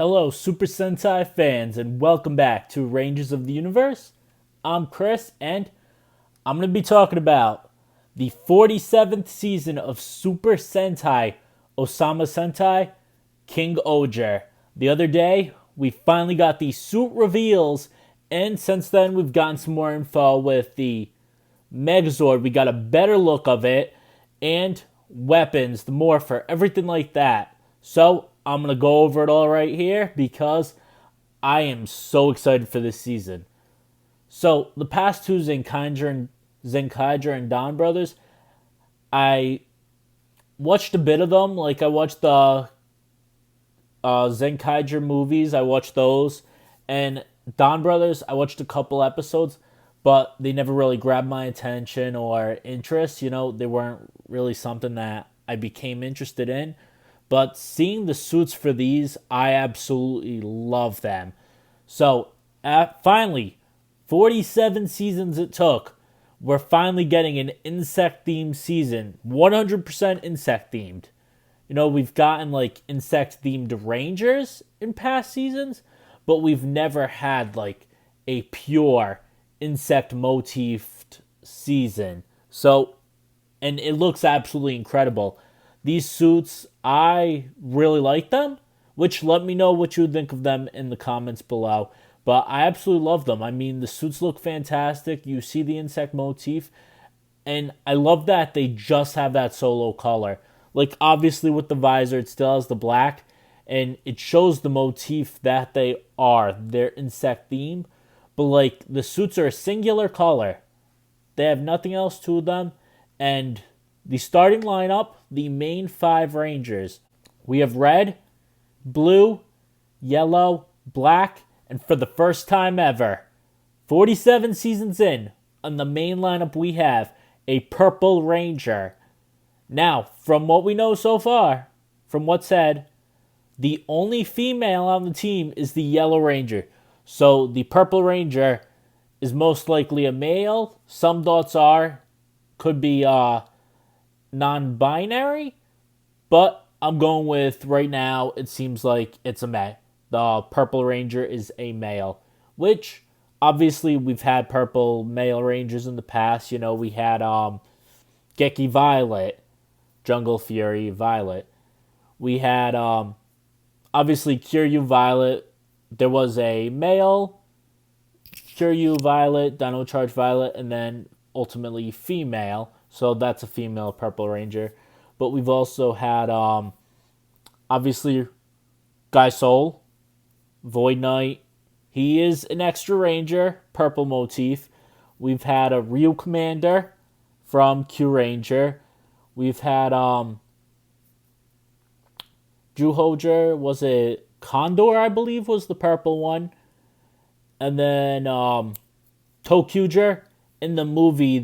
Hello, Super Sentai fans, and welcome back to Rangers of the Universe. I'm Chris, and I'm going to be talking about the 47th season of Super Sentai Ohsama Sentai King-Ohger. The other day, we finally got the suit reveals, and since then, we've gotten some more info with the Megazord. We got a better look of it, and weapons, the morpher, everything like that. So, I'm going to go over it all right here because I am so excited for this season. So, the past two Zenkaiger and Don Brothers, I watched a bit of them. Like, I watched the Zenkaiger movies, I watched those. And Don Brothers, I watched a couple episodes, but they never really grabbed my attention or interest. They weren't really something that I became interested in. But seeing the suits for these, I absolutely love them. So, finally, 47 seasons it took. We're finally getting an insect-themed season. 100% insect-themed. We've gotten, like, insect-themed Rangers in past seasons, but we've never had, like, a pure insect-motifed season. So, and it looks absolutely incredible. These suits, I really like them, which let me know what you think of them in the comments below. But I absolutely love them. I mean, the suits look fantastic. You see the insect motif. And I love that they just have that solo color. Like, obviously with the visor, it still has the black. And it shows the motif that they are. Their insect theme. But, like, the suits are a singular color. They have nothing else to them. And the starting lineup, the main 5 Rangers. We have red, blue, yellow, black, and for the first time ever, 47 seasons in, on the main lineup we have a purple Ranger. Now, from what we know so far, from what's said, the only female on the team is the Yellow Ranger. So the Purple Ranger is most likely a male. Some thoughts could be non-binary, but I'm going with right now it seems like it's a male. The Purple Ranger is a male, which obviously we've had purple male Rangers in the past. We had Geki Violet, Jungle Fury Violet. We had obviously Kiryu Violet. There was a male Kiryu Violet, Dino Charge Violet, and then ultimately female. So that's a female Purple Ranger. But we've also had, obviously, Guy Soul, Void Knight. He is an extra Ranger, purple motif. We've had a Ryu Commander from Q Ranger. We've had, King-Ohger, was it Condor, I believe, was the purple one. And then, Tokullectibles in the movie,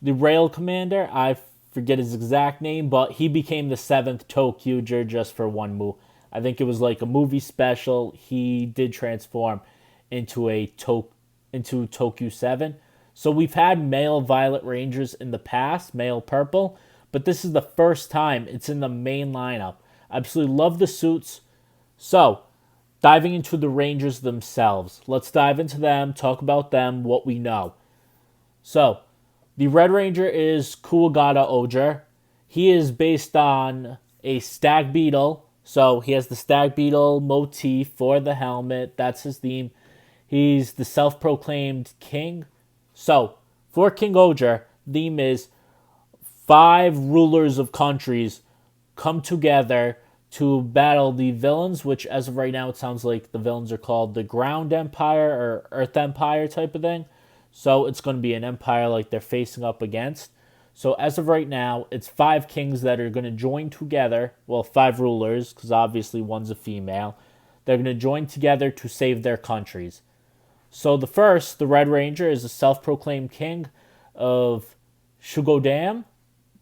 the rail commander, I forget his exact name, but he became the 7th Tokullectibles just for one move. I think it was like a movie special. He did transform into Toku 7. So we've had male Violet Rangers in the past, male purple, but this is the first time it's in the main lineup. I absolutely love the suits. So, diving into the Rangers themselves. Let's dive into them, talk about them, what we know. So, the Red Ranger is Kuwagata-Ohger. He is based on a stag beetle. So he has the stag beetle motif for the helmet. That's his theme. He's the self-proclaimed king. So, for King-Ohger, theme is 5 rulers of countries come together to battle the villains, which as of right now it sounds like the villains are called the Ground Empire or Earth Empire type of thing. So it's going to be an empire like they're facing up against. So as of right now, it's 5 kings that are going to join together. Well, 5 rulers, because obviously one's a female. They're going to join together to save their countries. So the first, the Red Ranger, is a self-proclaimed king of Shugodam.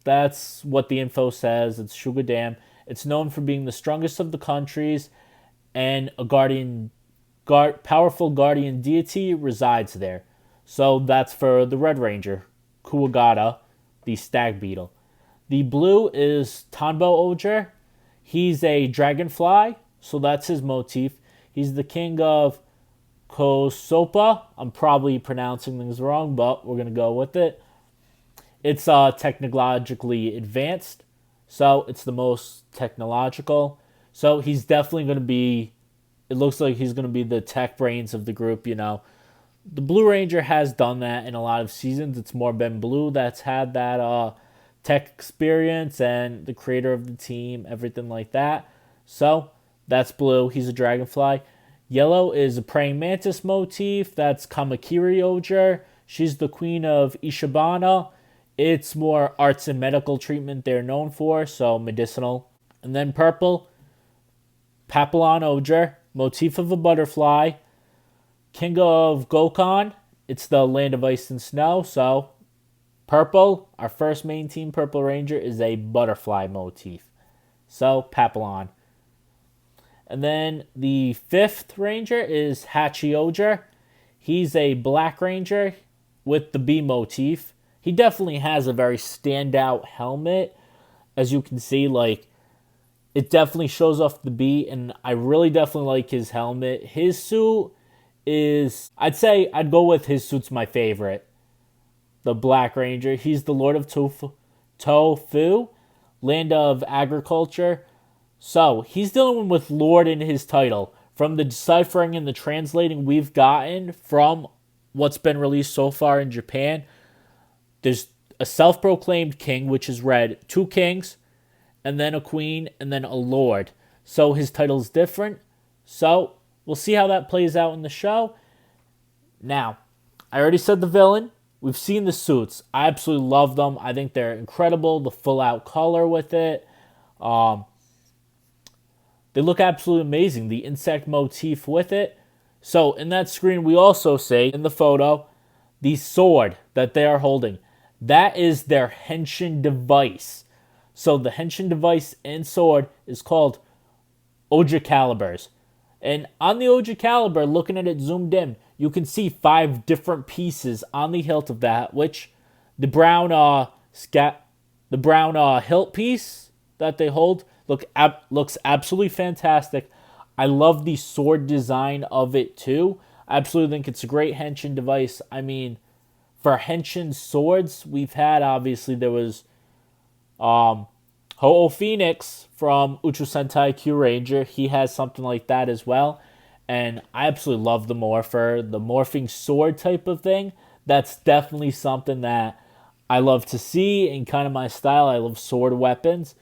That's what the info says. It's Shugodam. It's known for being the strongest of the countries, and a powerful guardian deity resides there. So that's for the Red Ranger, Kuwagata, the stag beetle. The blue is Tanbo Ohger. He's a dragonfly, so that's his motif. He's the king of Kosopa. I'm probably pronouncing things wrong, but we're going to go with it. It's technologically advanced, so it's the most technological. So he's definitely going to be, it looks like he's going to be the tech brains of the group, you know. The Blue Ranger has done that in a lot of seasons. It's more been Blue that's had that tech experience and the creator of the team, everything like that. So that's Blue. He's a dragonfly. Yellow is a praying mantis motif. That's Kamakiri-Ohger. She's the queen of Ishibana. It's more arts and medical treatment they're known for, so medicinal. And then purple, Papillon-Ohger, motif of a butterfly. King of Gokon, it's the land of ice and snow, so purple, our first main team Purple Ranger, is a butterfly motif. So, Papillon. And then the 5th Ranger is Hachi-Ohger. He's a Black Ranger with the bee motif. He definitely has a very standout helmet. As you can see, like, it definitely shows off the bee, and I really definitely like his helmet. His suit is, I'd say I'd go with his suit's my favorite. The Black Ranger. He's the Lord of Tofu, land of agriculture. So, he's dealing with Lord in his title. From the deciphering and the translating we've gotten from what's been released so far in Japan, there's a self-proclaimed king, which is read 2 kings, and then a queen, and then a lord. So, his title's different. So, we'll see how that plays out in the show. Now, I already said the villain. We've seen the suits. I absolutely love them. I think they're incredible. The full-out color with it. They look absolutely amazing. The insect motif with it. So, in that screen, we also see, in the photo, the sword that they are holding. That is their henshin device. So, the henshin device and sword is called Ohsama. And on the Ohsama, looking at it zoomed in, you can see 5 different pieces on the hilt of that, which the brown hilt piece that they hold looks absolutely fantastic. I love the sword design of it too. I absolutely think it's a great henshin device. I mean, for henshin swords, we've had, obviously, there was Ho-Oh Phoenix from Uchu Sentai Q-Ranger. He has something like that as well. And I absolutely love the morpher, the morphing sword type of thing. That's definitely something that I love to see in kind of my style. I love sword weapons.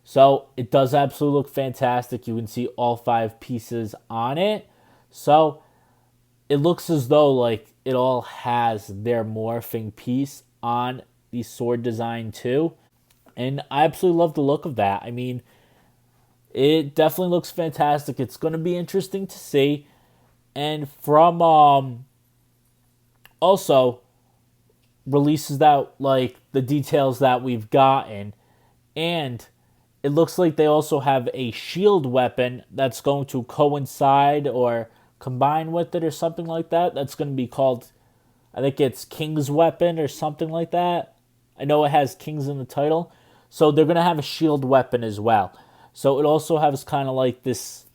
So it does absolutely look fantastic. You can see all 5 pieces on it. So it looks as though like it all has their morphing piece on the sword design too. And I absolutely love the look of that. I mean, it definitely looks fantastic. It's going to be interesting to see. And from also releases that, like, the details that we've gotten. And it looks like they also have a shield weapon that's going to coincide or combine with it or something like that. That's going to be called, I think it's King's Weapon or something like that. I know it has Kings in the title. So they're going to have a shield weapon as well. So it also has kind of like this,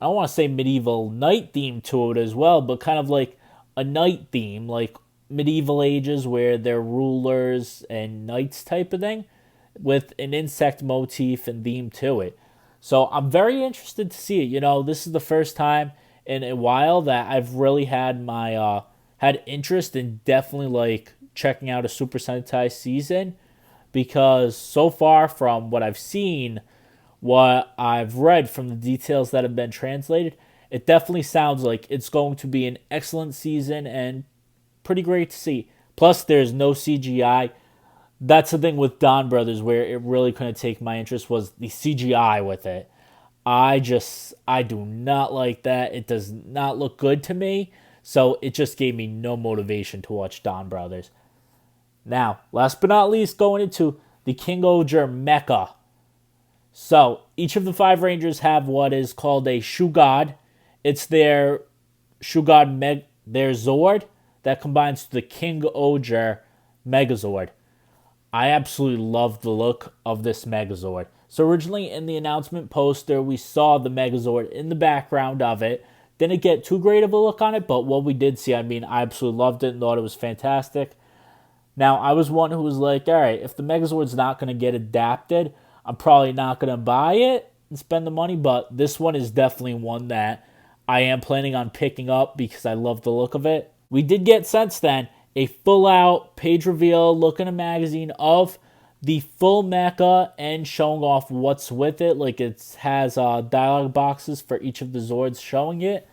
I don't want to say medieval knight theme to it as well, but kind of like a knight theme, like medieval ages where they're rulers and knights type of thing, with an insect motif and theme to it. So I'm very interested to see it. You know, this is the first time in a while that I've really had my had interest in definitely like checking out a Super Sentai season. Because so far from what I've seen, what I've read from the details that have been translated, it definitely sounds like it's going to be an excellent season and pretty great to see. Plus, there's no CGI. That's the thing with Don Brothers where it really couldn't take my interest was the CGI with it. I do not like that. It does not look good to me. So it just gave me no motivation to watch Don Brothers. Now, last but not least, going into the King-Ohger Mecha. So, each of the 5 Rangers have what is called a Shugad. It's their Shugad, their Zord, that combines to the King-Ohger Megazord. I absolutely love the look of this Megazord. So originally in the announcement poster, we saw the Megazord in the background of it. Didn't get too great of a look on it, but what we did see, I mean, I absolutely loved it and thought it was fantastic. Now, I was one who was like, all right, if the Megazord's not going to get adapted, I'm probably not going to buy it and spend the money, but this one is definitely one that I am planning on picking up because I love the look of it. We did get, since then, a full-out page reveal look in a magazine of the full mecha and showing off what's with it. Like, it has dialogue boxes for each of the Zords showing it.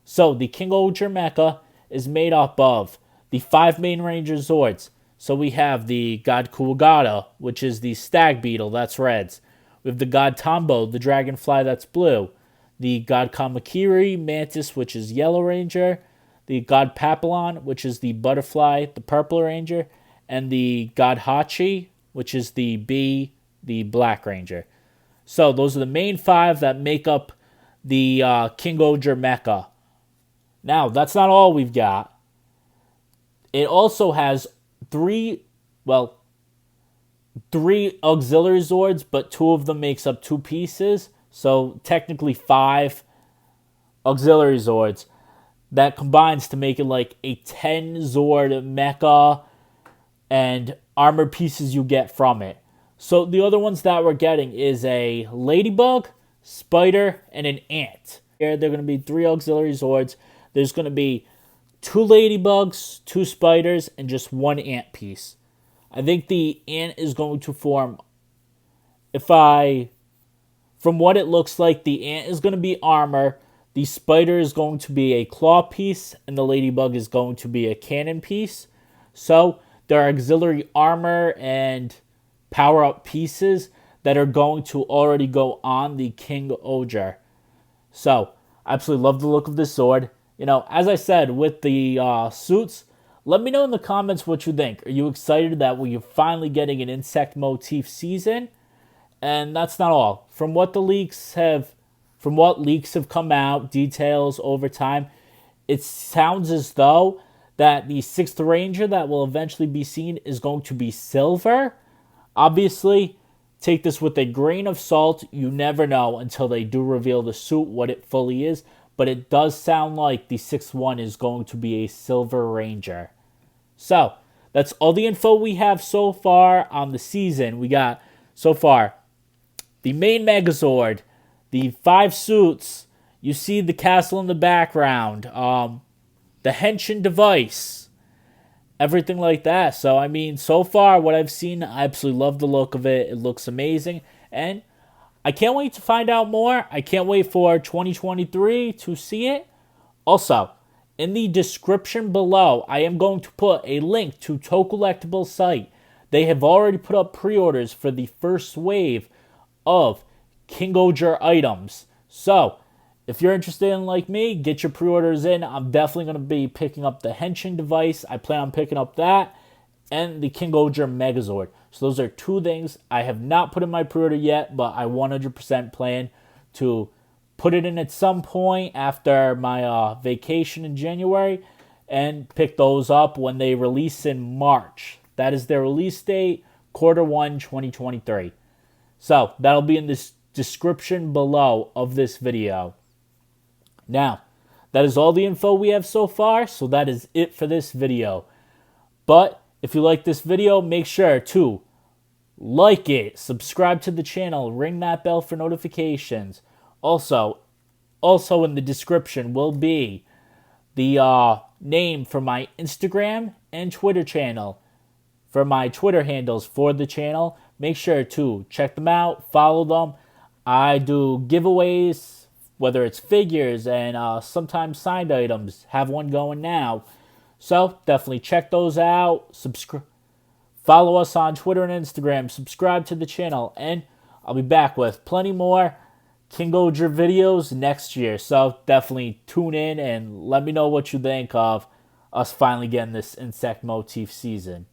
So, the King-Ohger mecha is made up of the 5 main Ranger Zords. So we have the God Kuwagata, which is the Stag Beetle, that's reds. We have the God Tombo, the Dragonfly, that's blue. The God Kamakiri, Mantis, which is Yellow Ranger. The God Papillon, which is the Butterfly, the Purple Ranger. And the God Hachi, which is the Bee, the Black Ranger. So those are the main 5 that make up the King-Ohger mecha. Now, that's not all we've got. It also has three auxiliary Zords, but 2 of them makes up 2 pieces. So technically 5 auxiliary Zords. That combines to make it like a 10 Zord mecha and armor pieces you get from it. So the other ones that we're getting is a ladybug, spider, and an ant. Here they're going to be 3 auxiliary Zords. There's going to be 2 ladybugs, 2 spiders, and just 1 ant piece. I think the ant is going to form, from what it looks like, the ant is going to be armor, the spider is going to be a claw piece, and the ladybug is going to be a cannon piece. So there are auxiliary armor and power-up pieces that are going to already go on the King-Ohger. So, I absolutely love the look of this Zord. You know, as I said, with the suits, let me know in the comments what you think. Are you excited that we're finally getting an insect motif season? And that's not all. From what leaks have come out, details over time, it sounds as though that the 6th Ranger that will eventually be seen is going to be silver. Obviously, take this with a grain of salt. You never know until they do reveal the suit, what it fully is. But it does sound like the 6th one is going to be a Silver Ranger. So, that's all the info we have so far on the season. We got, so far, the main Megazord, the 5 suits, you see the castle in the background, the Henshin device, everything like that. So, I mean, so far, what I've seen, I absolutely love the look of it. It looks amazing. And I can't wait to find out more. I can't wait for 2023 to see it. Also, in the description below, I am going to put a link to Tokullectibles site. They have already put up pre-orders for the first wave of King-Ohger items. So, if you're interested in, like me, get your pre-orders in. I'm definitely going to be picking up the Henshin device. I plan on picking up that and the King-Ohger Megazord. So those are 2 things I have not put in my pre-order yet, but I 100% plan to put it in at some point after my vacation in January and pick those up when they release in March. That is their release date, Q1 2023. So that'll be in this description below of this video. Now, that is all the info we have so far, so that is it for this video. But if you like this video, make sure to like it, subscribe to the channel, ring that bell for notifications. Also in the description will be the name for my Instagram and Twitter channel. For my Twitter handles for the channel, make sure to check them out, follow them. I do giveaways, whether it's figures and sometimes signed items. Have one going now. So, definitely check those out. Follow us on Twitter and Instagram. Subscribe to the channel. And I'll be back with plenty more King-Ohger videos next year. So, definitely tune in and let me know what you think of us finally getting this insect motif season.